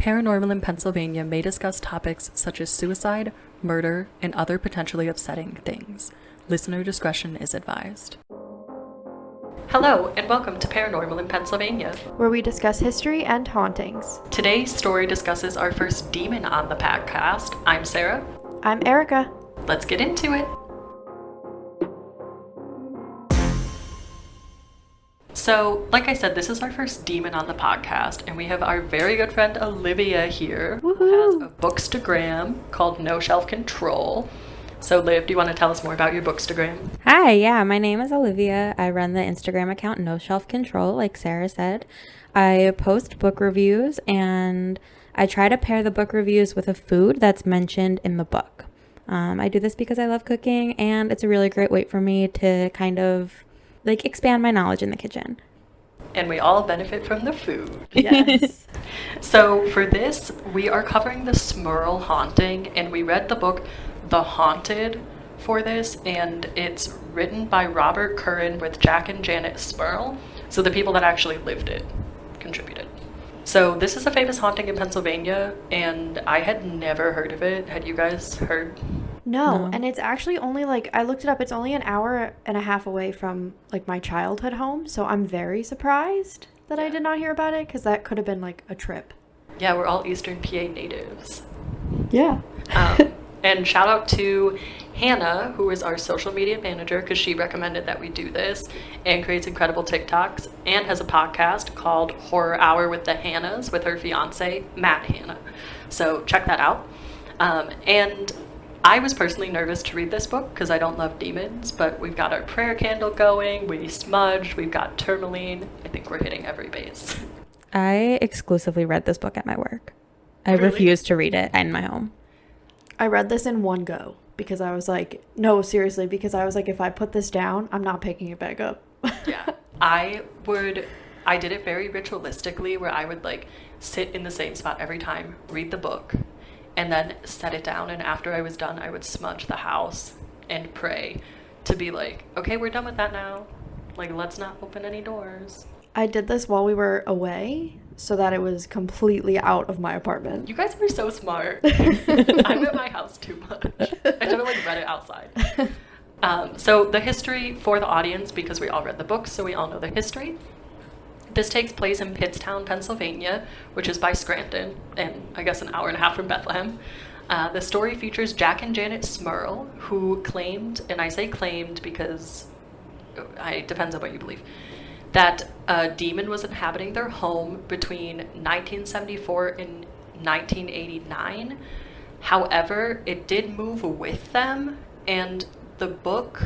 Paranormal in Pennsylvania may discuss topics such as suicide, murder, and other potentially upsetting things. Listener discretion is advised. Hello, and welcome to Paranormal in Pennsylvania, where we discuss history and hauntings. Today's story discusses our first demon on the podcast. I'm Sarah. I'm Erica. Let's get into it. So, like I said, this is our first demon on the podcast, and we have our very good friend Olivia here, Woohoo! Who has a bookstagram called No Shelf Control. So, Liv, do you want to tell us more about your bookstagram? Hi, yeah, my name is Olivia. I run the Instagram account No Shelf Control, like Sarah said. I post book reviews, and I try to pair the book reviews with a food that's mentioned in the book. I do this because I love cooking, and it's a really great way for me to kind of expand my knowledge in the kitchen. And we all benefit from the food. Yes. So for this, we are covering the Smurl Haunting, and we read the book The Haunted for this, and it's written by Robert Curran with Jack and Janet Smurl. So the people that actually lived it contributed. So this is a famous haunting in Pennsylvania, and I had never heard of it. Had you guys heard? No, and it's actually only I looked it up, it's only an hour and a half away from my childhood home, so I'm very surprised that I did not hear about it, because that could have been a trip. Yeah, we're all Eastern PA natives. Yeah. And shout out to Hannah, who is our social media manager, because she recommended that we do this and creates incredible TikToks and has a podcast called Horror Hour with the Hannahs with her fiance, Matt Hannah. So check that out. And I was personally nervous to read this book because I don't love demons, but we've got our prayer candle going, we smudged, we've got tourmaline. I think we're hitting every base. I exclusively read this book at my work. I Really? refuse to read it in my home. I read this in one go because I was no, seriously, because I was if I put this down, I'm not picking it back up. Yeah. I did it very ritualistically where I would sit in the same spot every time, read the book, and then set it down, and after I was done, I would smudge the house and pray to be okay, we're done with that now. Let's not open any doors. I did this while we were away so that it was completely out of my apartment. You guys are so smart. I'm at my house too much. I should have read it outside. So the history for the audience, because we all read the book, so we all know the history. This takes place in Pittston, Pennsylvania, which is by Scranton, and I guess an hour and a half from Bethlehem. The story features Jack and Janet Smurl, who claimed, and I say claimed because it depends on what you believe, that a demon was inhabiting their home between 1974 and 1989. However, it did move with them, and the book,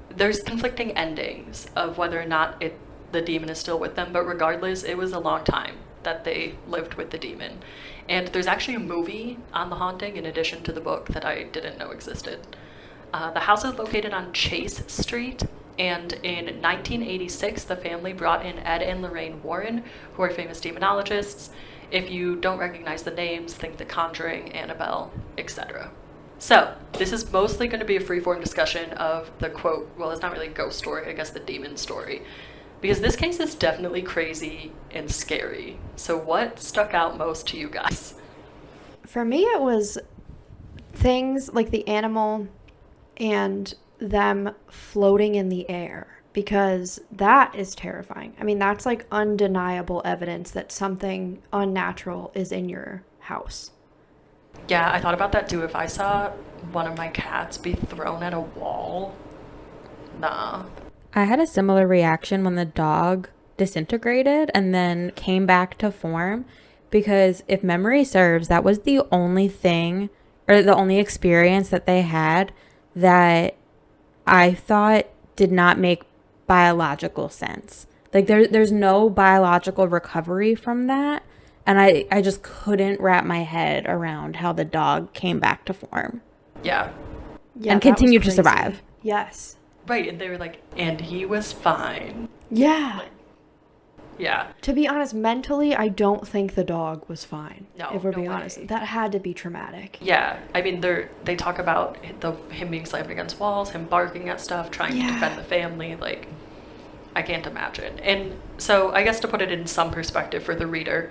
there's conflicting endings of whether or not the demon is still with them, but regardless, it was a long time that they lived with the demon. And there's actually a movie on the haunting in addition to the book that I didn't know existed. The house is located on Chase Street, and in 1986, the family brought in Ed and Lorraine Warren, who are famous demonologists. If you don't recognize the names, think the Conjuring, Annabelle, etc. So, this is mostly going to be a free-form discussion of the quote, well, it's not really a ghost story, I guess the demon story. Because this case is definitely crazy and scary. So what stuck out most to you guys? For me, it was things like the animal and them floating in the air, because that is terrifying. I mean, that's undeniable evidence that something unnatural is in your house. Yeah, I thought about that too. If I saw one of my cats be thrown at a wall, nah. I had a similar reaction when the dog disintegrated and then came back to form, because if memory serves, that was the only thing or the only experience that they had that I thought did not make biological sense. There's no biological recovery from that, and I just couldn't wrap my head around how the dog came back to form. Yeah, and continued to survive. Yes. Right, and they were and he was fine. Yeah. Yeah. To be honest, mentally, I don't think the dog was fine. No, if we're no being way. honest. That had to be traumatic. Yeah, I mean, they talk about him being slammed against walls, him barking at stuff, trying to defend the family. I can't imagine. And so I guess to put it in some perspective for the reader,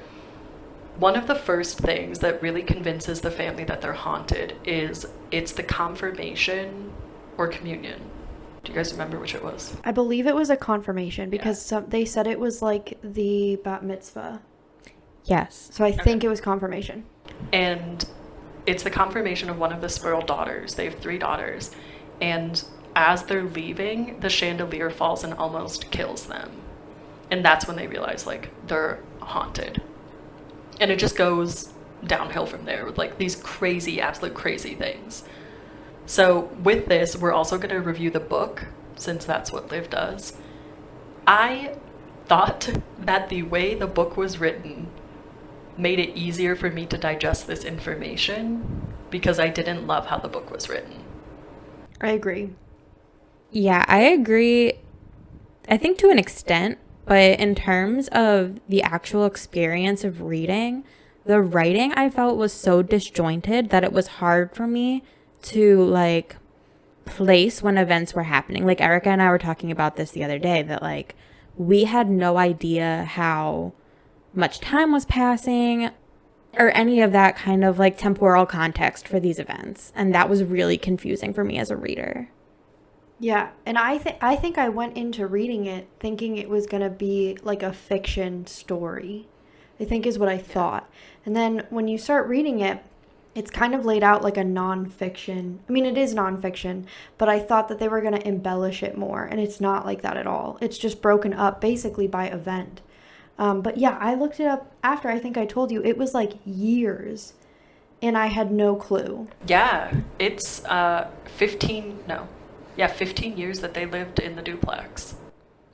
one of the first things that really convinces the family that they're haunted is it's the confirmation or communion. Do you guys remember which it was? I believe it was a confirmation because they said it was like the bat mitzvah. Yes. So I think it was confirmation. And it's the confirmation of one of the Smurl daughters. They have 3 daughters. And as they're leaving, the chandelier falls and almost kills them. And that's when they realize, like, they're haunted. And it just goes downhill from there with, like, these crazy, absolute crazy things. So with this, we're also going to review the book, since that's what Liv does. I thought that the way the book was written made it easier for me to digest this information because I didn't love how the book was written. I agree. Yeah, I agree. I think to an extent, but in terms of the actual experience of reading, the writing I felt was so disjointed that it was hard for me to like place when events were happening. Like Erica and I were talking about this the other day, that like we had no idea how much time was passing or any of that kind of like temporal context for these events. And that was really confusing for me as a reader. Yeah, and I think I went into reading it thinking it was going to be like a fiction story, I think is what I thought. And then when you start reading it, it's kind of laid out like a nonfiction. I mean, it is nonfiction, but I thought that they were going to embellish it more, and it's not like that at all. It's just broken up basically by event. But yeah, I looked it up after I think I told you. It was like years, and I had no clue. Yeah, it's 15 years that they lived in the duplex.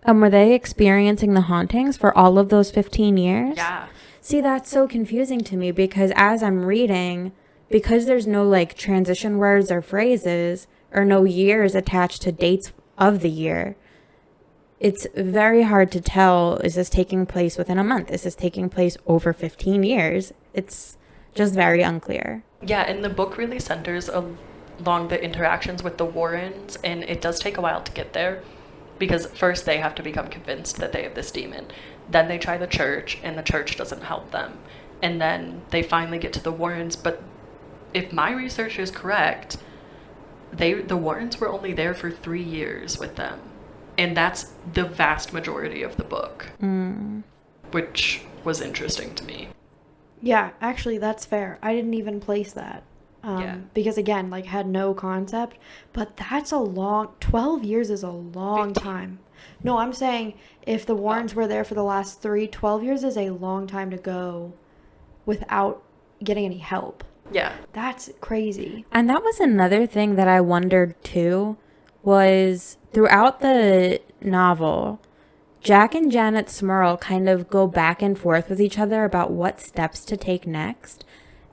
Were they experiencing the hauntings for all of those 15 years? Yeah. See, that's so confusing to me because as I'm reading, because there's no like transition words or phrases or no years attached to dates of the year, it's very hard to tell, is this taking place within a month? Is this taking place over 15 years? It's just very unclear. Yeah, and the book really centers along the interactions with the Warrens, and it does take a while to get there because first they have to become convinced that they have this demon. Then they try the church, and the church doesn't help them. And then they finally get to the Warrens, but if my research is correct, the Warrens were only there for 3 years with them. And that's the vast majority of the book, which was interesting to me. Yeah, actually, that's fair. I didn't even place that. Because again, like had no concept, but that's 12 years is a long 15. time. No, I'm saying if the Warrens were there for the last 12 years is a long time to go without getting any help. Yeah. That's crazy. And that was another thing that I wondered too, was throughout the novel, Jack and Janet Smurl kind of go back and forth with each other about what steps to take next.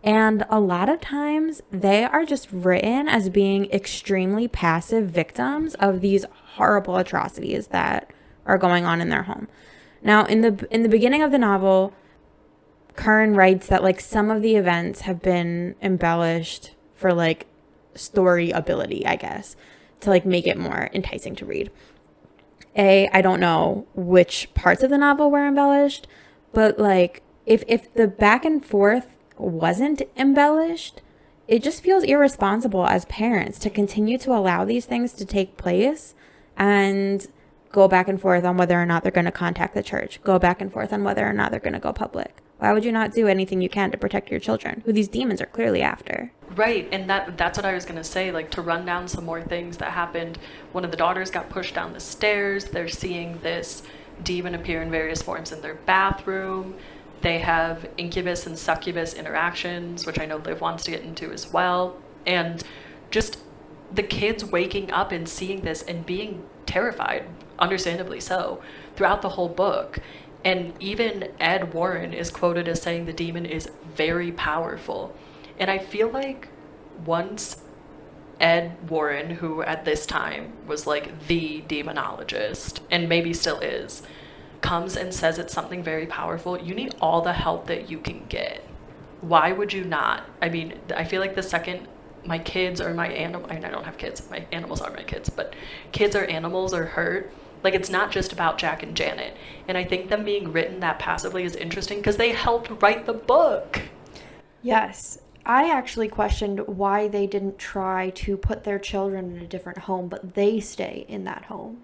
And a lot of times they are just written as being extremely passive victims of these horrible atrocities that are going on in their home. Now, in the beginning of the novel, Curran writes that like some of the events have been embellished for like story ability, I guess, to like make it more enticing to read. I don't know which parts of the novel were embellished, but like if the back and forth wasn't embellished, it just feels irresponsible as parents to continue to allow these things to take place and go back and forth on whether or not they're going to contact the church, go back and forth on whether or not they're going to go public. Why would you not do anything you can to protect your children, who these demons are clearly after? Right, and that's what I was going to say, like to run down some more things that happened. One of the daughters got pushed down the stairs. They're seeing this demon appear in various forms in their bathroom. They have incubus and succubus interactions, which I know Liv wants to get into as well. And just the kids waking up and seeing this and being terrified, understandably so, throughout the whole book. And even Ed Warren is quoted as saying the demon is very powerful. And I feel like once Ed Warren, who at this time was like the demonologist, and maybe still is, comes and says it's something very powerful, you need all the help that you can get. Why would you not? I mean, I feel like the second my kids or my animal, I don't have kids, my animals are my kids, but kids or animals are hurt, Like, it's not just about Jack and Janet. And I think them being written that passively is interesting because they helped write the book. Yes. I actually questioned why they didn't try to put their children in a different home, but they stay in that home.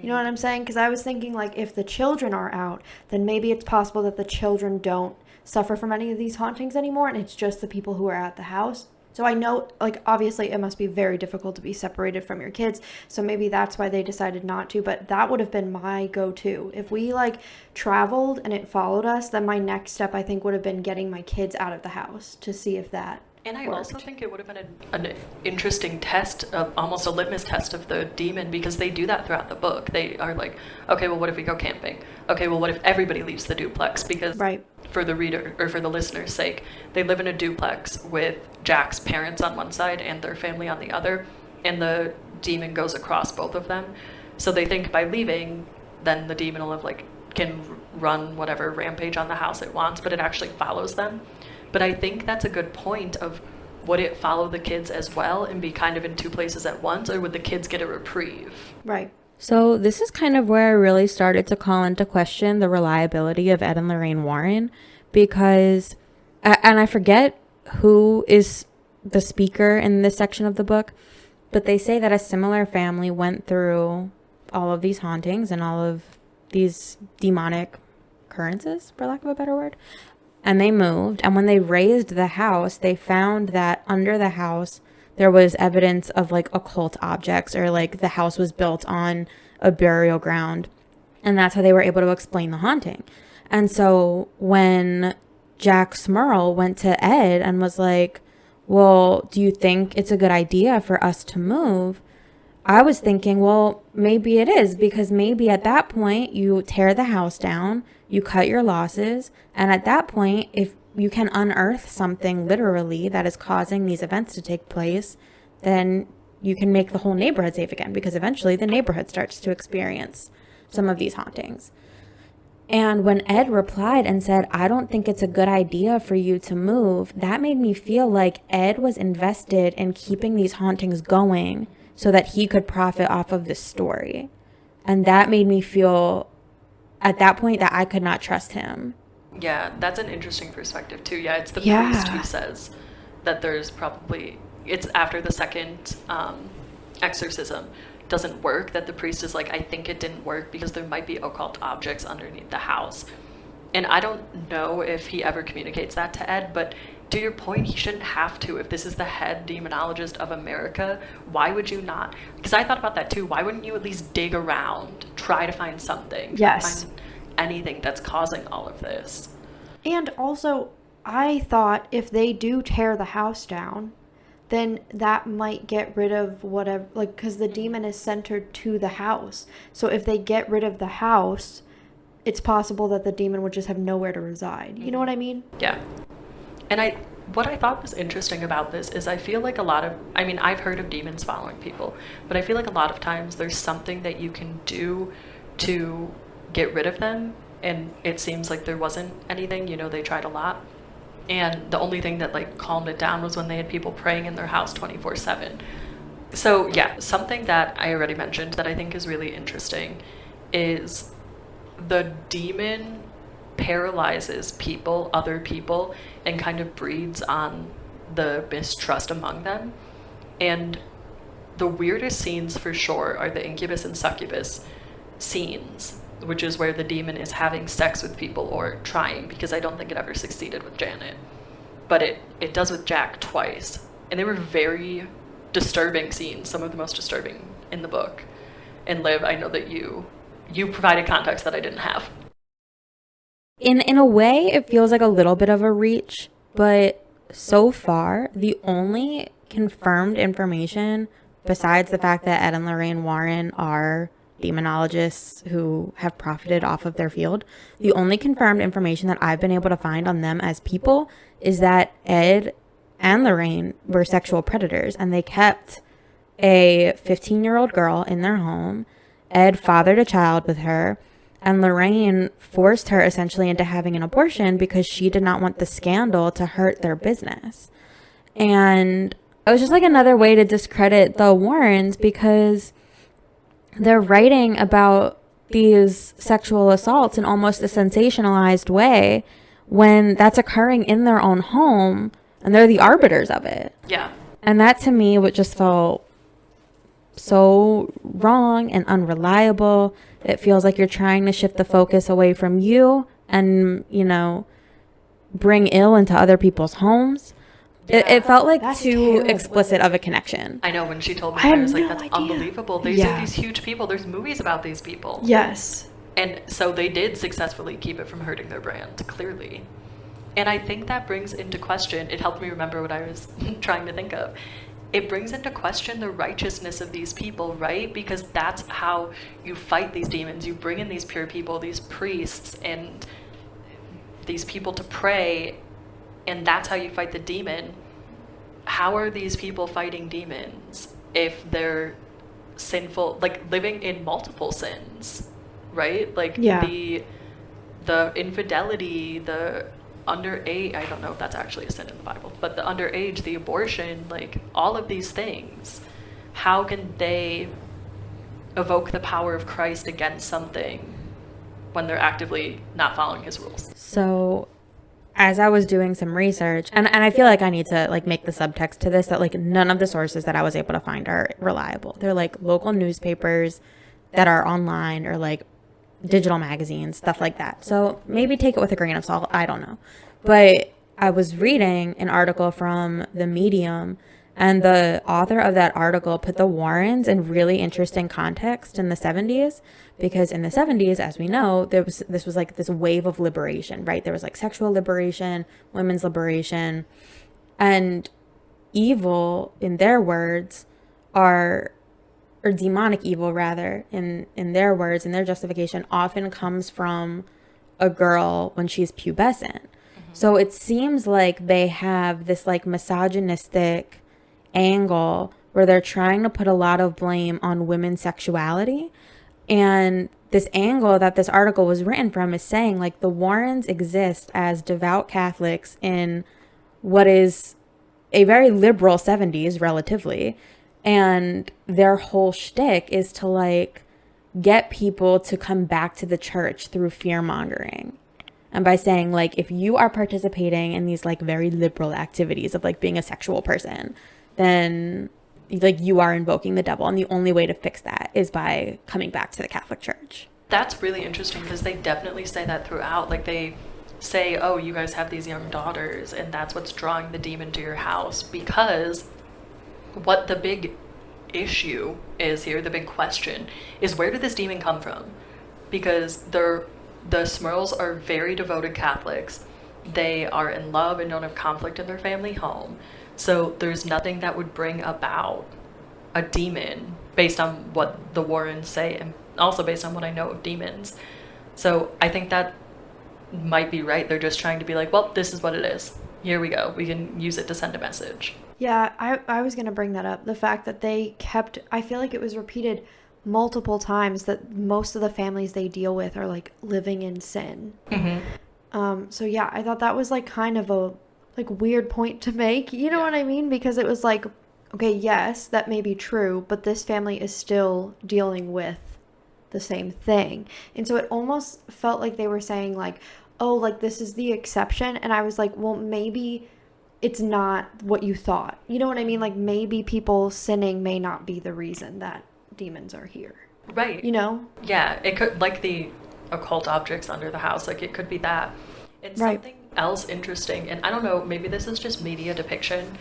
You know what I'm saying? Because I was thinking, like, if the children are out, then maybe it's possible that the children don't suffer from any of these hauntings anymore, and it's just the people who are at the house. So I know, like, obviously it must be very difficult to be separated from your kids, so maybe that's why they decided not to, but that would have been my go-to. If we, like, traveled and it followed us, then my next step, I think, would have been getting my kids out of the house to see if that And I worked. also think it would have been an interesting test, almost a litmus test of the demon, because they do that throughout the book. They are like, okay, well, what if we go camping? Okay, well, what if everybody leaves the duplex? Because Right. for the reader, or for the listener's sake, they live in a duplex with Jack's parents on one side and their family on the other, and the demon goes across both of them. So they think by leaving, then the demon will have, like, can run whatever rampage on the house it wants, but it actually follows them. But I think that's a good point of, would it follow the kids as well and be kind of in two places at once, or would the kids get a reprieve? Right. So this is kind of where I really started to call into question the reliability of Ed and Lorraine Warren, because, and I forget who is the speaker in this section of the book, but they say that a similar family went through all of these hauntings and all of these demonic occurrences, for lack of a better word, and they moved. And when they raised the house, they found that under the house there was evidence of, like, occult objects, or, like, the house was built on a burial ground. And that's how they were able to explain the haunting. And so when Jack Smurl went to Ed and was like, well, do you think it's a good idea for us to move? I was thinking, well, maybe it is, because maybe at that point you tear the house down, you cut your losses, and at that point, if you can unearth something literally that is causing these events to take place, then you can make the whole neighborhood safe again, because eventually the neighborhood starts to experience some of these hauntings. And when Ed replied and said, I don't think it's a good idea for you to move, that made me feel like Ed was invested in keeping these hauntings going so that he could profit off of this story. And that made me feel at that point that I could not trust him. Yeah, that's an interesting perspective too. Yeah, it's the Yeah. priest who says that there's probably, it's after the second exorcism doesn't work, that the priest is like, I think it didn't work because there might be occult objects underneath the house. And I don't know if he ever communicates that to Ed, but to your point, he shouldn't have to. If this is the head demonologist of America, why would you not? Because I thought about that too. Why wouldn't you at least dig around, try to find something? Yes. Find anything that's causing all of this. And also, I thought if they do tear the house down, then that might get rid of whatever, like, because the demon is centered to the house. So if they get rid of the house, it's possible that the demon would just have nowhere to reside. You know what I mean? Yeah. And what I thought was interesting about this is I feel like I've heard of demons following people, but I feel like a lot of times there's something that you can do to get rid of them, and it seems like there wasn't anything. They tried a lot, and the only thing that, like, calmed it down was when they had people praying in their house 24/7. So yeah, something that I already mentioned that I think is really interesting is the demon paralyzes other people, and kind of breeds on the mistrust among them. And the weirdest scenes for sure are the incubus and succubus scenes, which is where the demon is having sex with people, or trying, because I don't think it ever succeeded with Janet. But it does with Jack twice. And they were very disturbing scenes, some of the most disturbing in the book. And Liv, I know that you provided context that I didn't have. In a way, it feels like a little bit of a reach, but so far, the only confirmed information, besides the fact that Ed and Lorraine Warren are demonologists who have profited off of their field, the only confirmed information that I've been able to find on them as people is that Ed and Lorraine were sexual predators, and they kept a 15-year-old girl in their home. Ed fathered a child with her, and Lorraine forced her essentially into having an abortion because she did not want the scandal to hurt their business. And it was just like another way to discredit the Warrens, because they're writing about these sexual assaults in almost a sensationalized way when that's occurring in their own home and they're the arbiters of it. Yeah. And that to me would just felt so wrong and unreliable. It feels like you're trying to shift the focus away from you and, you know, bring ill into other people's homes. It felt like That's too terrible. explicit of a connection. I know, when she told me, I had I was like, no that's idea. unbelievable. These Yeah. are these huge people. There's movies about these people. Yes. And so they did successfully keep it from hurting their brand, clearly. And I think that brings into question, it helped me remember what I was trying to think of. It brings into question the righteousness of these people, right? Because that's how you fight these demons. You bring in these pure people, these priests, and these people to pray, and that's how you fight the demon. How are these people fighting demons if they're sinful, like living in multiple sins, right? Like Yeah. the infidelity, the underage, I don't know if that's actually a sin in the Bible, but the underage, the abortion, like all of these things, how can they evoke the power of Christ against something when they're actively not following his rules? So as I was doing some research, and I feel like I need to like make the subtext to this, that like none of the sources that I was able to find are reliable. They're like local newspapers that are online or like digital magazines, stuff like that. So maybe take it with a grain of salt. I don't know. But I was reading an article from the Medium, and the author of that article put the Warrens in really interesting context in the 70s, because in the 70s, as we know, this was like this wave of liberation, right? There was like sexual liberation, women's liberation, and evil, in their words, or demonic evil rather, in their words, in their justification, often comes from a girl when she's pubescent. So it seems like they have this like misogynistic angle where they're trying to put a lot of blame on women's sexuality. And this angle that this article was written from is saying like the Warrens exist as devout Catholics in what is a very liberal 70s relatively. And their whole shtick is to like get people to come back to the church through fear mongering. And by saying like, if you are participating in these like very liberal activities of like being a sexual person, then like you are invoking the devil. And the only way to fix that is by coming back to the Catholic Church. That's really interesting because they definitely say that throughout. Like they say, oh, you guys have these young daughters and that's what's drawing the demon to your house. Because what the big issue is here, the big question, is where did this demon come from? Because the Smurls are very devoted Catholics. They are in love and don't have conflict in their family home. So there's nothing that would bring about a demon based on what the Warrens say and also based on what I know of demons. So I think that might be right. They're just trying to be like, well, this is what it is. Here we go. We can use it to send a message. Yeah, I was going to bring that up. The fact that they kept, I feel like it was repeated multiple times that most of the families they deal with are like living in sin. So yeah, I thought that was like kind of a like weird point to make. You know what I mean? Because it was like, okay, yes, that may be true, but this family is still dealing with the same thing. And so it almost felt like they were saying like, oh, like this is the exception. And I was like, well, maybe it's not what you thought. You know what I mean? Like maybe people sinning may not be the reason that demons are here. Right. You know? Yeah, it could, like the occult objects under the house, like it could be that. And something else interesting, and I don't know, maybe this is just media depiction.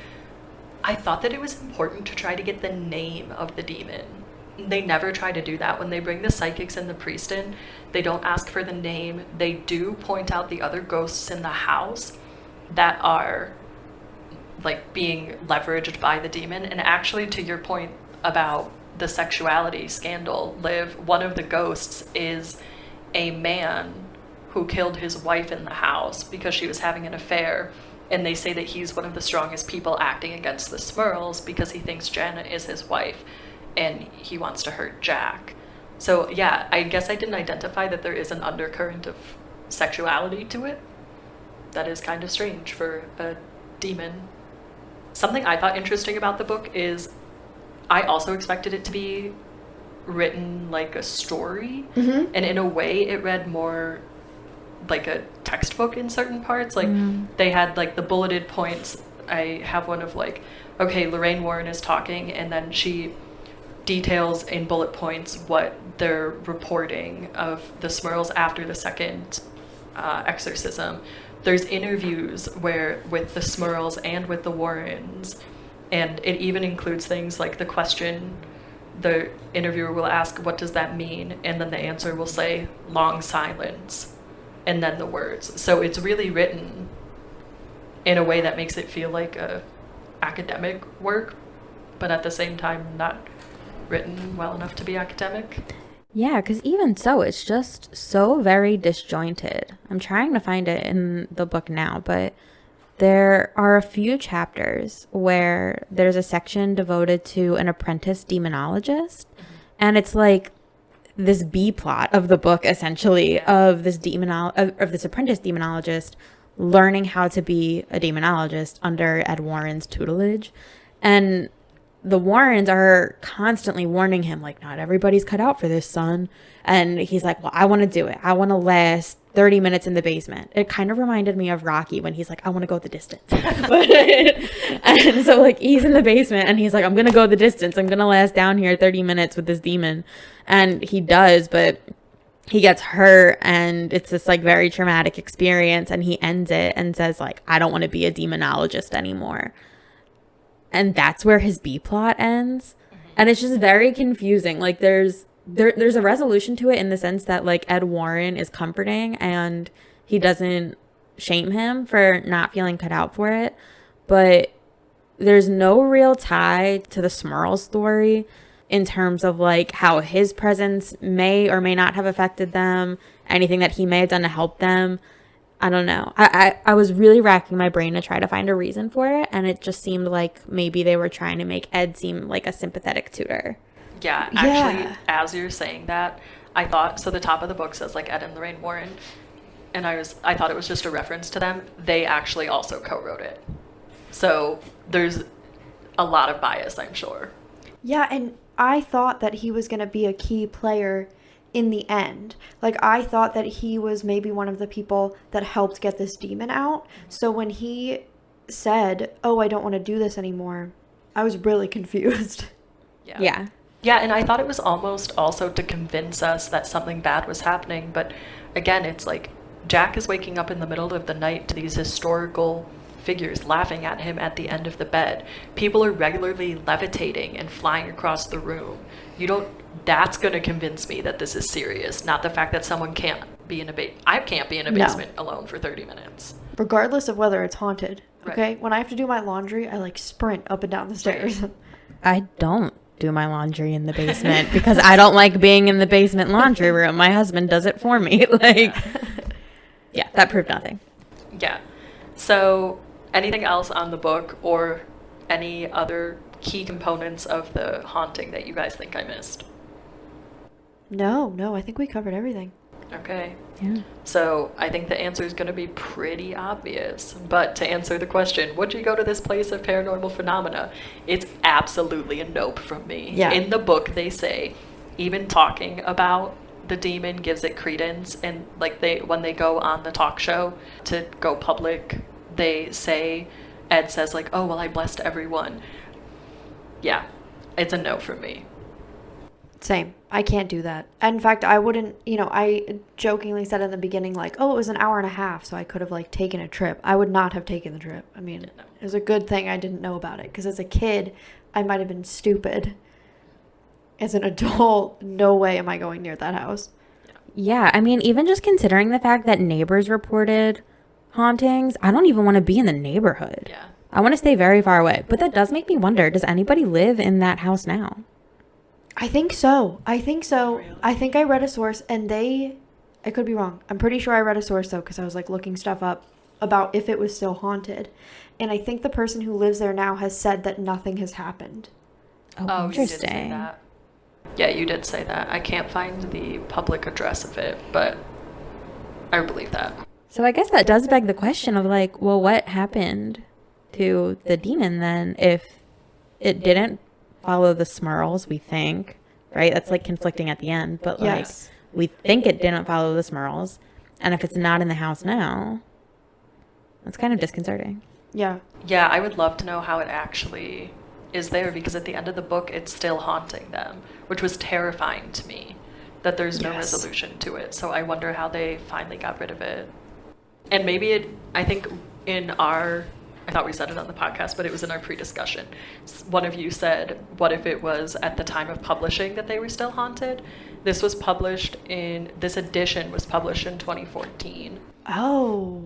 I thought that it was important to try to get the name of the demon. They never try to do that. When they bring the psychics and the priest in, they don't ask for the name. They do point out the other ghosts in the house that are like being leveraged by the demon. And actually, to your point about the sexuality scandal, Liv, one of the ghosts is a man who killed his wife in the house because she was having an affair. And they say that he's one of the strongest people acting against the Smurls because he thinks Janet is his wife and he wants to hurt Jack. So yeah, I guess I didn't identify that there is an undercurrent of sexuality to it. That is kind of strange for a demon. Something I thought interesting about the book is I also expected it to be written like a story, Mm-hmm. and in a way it read more like a textbook in certain parts. Like they had like the bulleted points. I have one of like, okay, Lorraine Warren is talking, and then she details in bullet points what they're reporting of the Smurls after the second exorcism. There's interviews where with the Smurls and with the Warrens, and it even includes things like the question the interviewer will ask, what does that mean? And then the answer will say, long silence, and then the words. So it's really written in a way that makes it feel like a academic work, but at the same time not written well enough to be academic. Yeah, because even so, it's just so very disjointed. I'm trying to find it in the book now, but there are a few chapters where there's a section devoted to an apprentice demonologist, and it's like this B plot of the book, essentially, of this of this apprentice demonologist learning how to be a demonologist under Ed Warren's tutelage. And the Warrens are constantly warning him, like, not everybody's cut out for this, son. And he's like, well, I want to do it. I want to last 30 minutes in the basement. It kind of reminded me of Rocky when he's like, I want to go the distance. And so, like, he's in the basement and he's like, I'm going to go the distance. I'm going to last down here 30 minutes with this demon. And he does, but he gets hurt and it's this, like, very traumatic experience. And he ends it and says, like, I don't want to be a demonologist anymore. And that's where his B plot ends. And it's just very confusing. Like, there's a resolution to it in the sense that, like, Ed Warren is comforting and he doesn't shame him for not feeling cut out for it. But there's no real tie to the Smurl story in terms of, like, how his presence may or may not have affected them, anything that he may have done to help them. I don't know. I was really racking my brain to try to find a reason for it, and it just seemed like maybe they were trying to make Ed seem like a sympathetic tutor. Yeah, actually, as you're saying that, I thought, so the top of the book says, like, Ed and Lorraine Warren, and I thought it was just a reference to them. They actually also co-wrote it. So there's a lot of bias, I'm sure. Yeah, and I thought that he was going to be a key player in the end. Like, I thought that he was maybe one of the people that helped get this demon out. So when he said, oh, I don't want to do this anymore, I was really confused. Yeah. Yeah, and I thought it was almost also to convince us that something bad was happening. But again, it's like Jack is waking up in the middle of the night to these historical figures laughing at him at the end of the bed. People are regularly levitating and flying across the room. That's going to convince me that this is serious, not the fact that someone can't be in a I can't be in a basement alone for 30 minutes. Regardless of whether it's haunted. Right. Okay? When I have to do my laundry, I, like, sprint up and down the stairs. I don't do my laundry in the basement because I don't like being in the basement laundry room. My husband does it for me. Like, yeah, that proved nothing. Yeah. So anything else on the book or any other key components of the haunting that you guys think I missed? No, I think we covered everything. Okay. Yeah. So I think the answer is going to be pretty obvious. But to answer the question, would you go to this place of paranormal phenomena? It's absolutely a nope from me. Yeah. In the book, they say even talking about the demon gives it credence. And like when they go on the talk show to go public, they say, Ed says like, oh, well, I blessed everyone. Yeah, it's a no from me. Same. I can't do that. In fact, I wouldn't, I jokingly said in the beginning, like, oh, it was an hour and a half, so I could have, like, taken a trip. I would not have taken the trip. I mean, No. it was a good thing I didn't know about it, because as a kid, I might have been stupid. As an adult, no way am I going near that house. Yeah, I mean, even just considering the fact that neighbors reported hauntings, I don't even want to be in the neighborhood. Yeah. I want to stay very far away. But that does make me wonder, does anybody live in that house now? I think so. Really? I think I read a source, and I could be wrong. I'm pretty sure I read a source, though, because I was, like, looking stuff up about if it was still haunted. And I think the person who lives there now has said that nothing has happened. Oh, you did say interesting. that. Yeah, you did say that. I can't find the public address of it, but I believe that. So I guess that does beg the question of, like, well, what happened to the demon then if it didn't follow the Smurls, we think, right? That's like conflicting at the end, but like Yes. we think it didn't follow the Smurls, and if it's not in the house now, that's kind of disconcerting. Yeah. Yeah, I would love to know how it actually is there, because at the end of the book, it's still haunting them, which was terrifying to me, that there's no Yes. resolution to it. So I wonder how they finally got rid of it. And maybe I think I thought we said it on the podcast, but it was in our pre-discussion. One of you said, what if it was at the time of publishing that they were still haunted? This edition was published in 2014. Oh.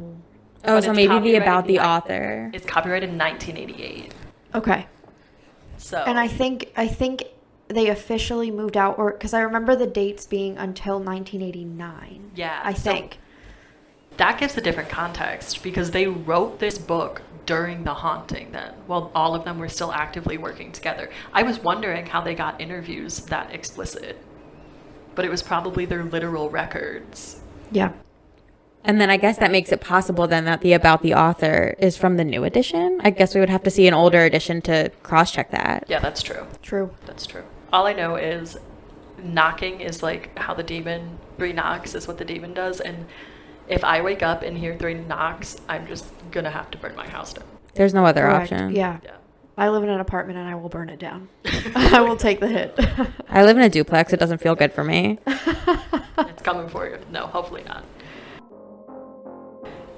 Oh, But so it's maybe the copyrighted about the in author. It's copyrighted in 1988. Okay. So And I think they officially moved out, or because I remember the dates being until 1989. Yeah, I so think. that gives a different context, because they wrote this book during the haunting then, while all of them were still actively working together. I was wondering how they got interviews that explicit, but it was probably their literal records. Yeah. And then I guess that makes it possible then that the about the author is from the new edition. I guess we would have to see an older edition to cross-check that. Yeah, that's true. True. That's true. All I know is knocking is like how the demon, 3 knocks is what the demon does, and if I wake up and hear 3 knocks, I'm just gonna have to burn my house down. There's no other Correct. option. Yeah. Yeah. I live in an apartment and I will burn it down. I will take the hit. I live in a duplex. It doesn't feel good for me. It's coming for you. No, hopefully not.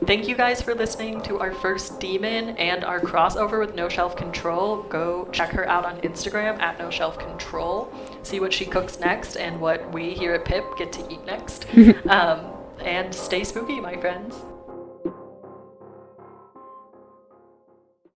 Thank you guys for listening to our first demon and our crossover with No Shelf Control. Go check her out on Instagram at No Shelf Control. See what she cooks next and what we here at PIP get to eat next. And stay spooky, my friends.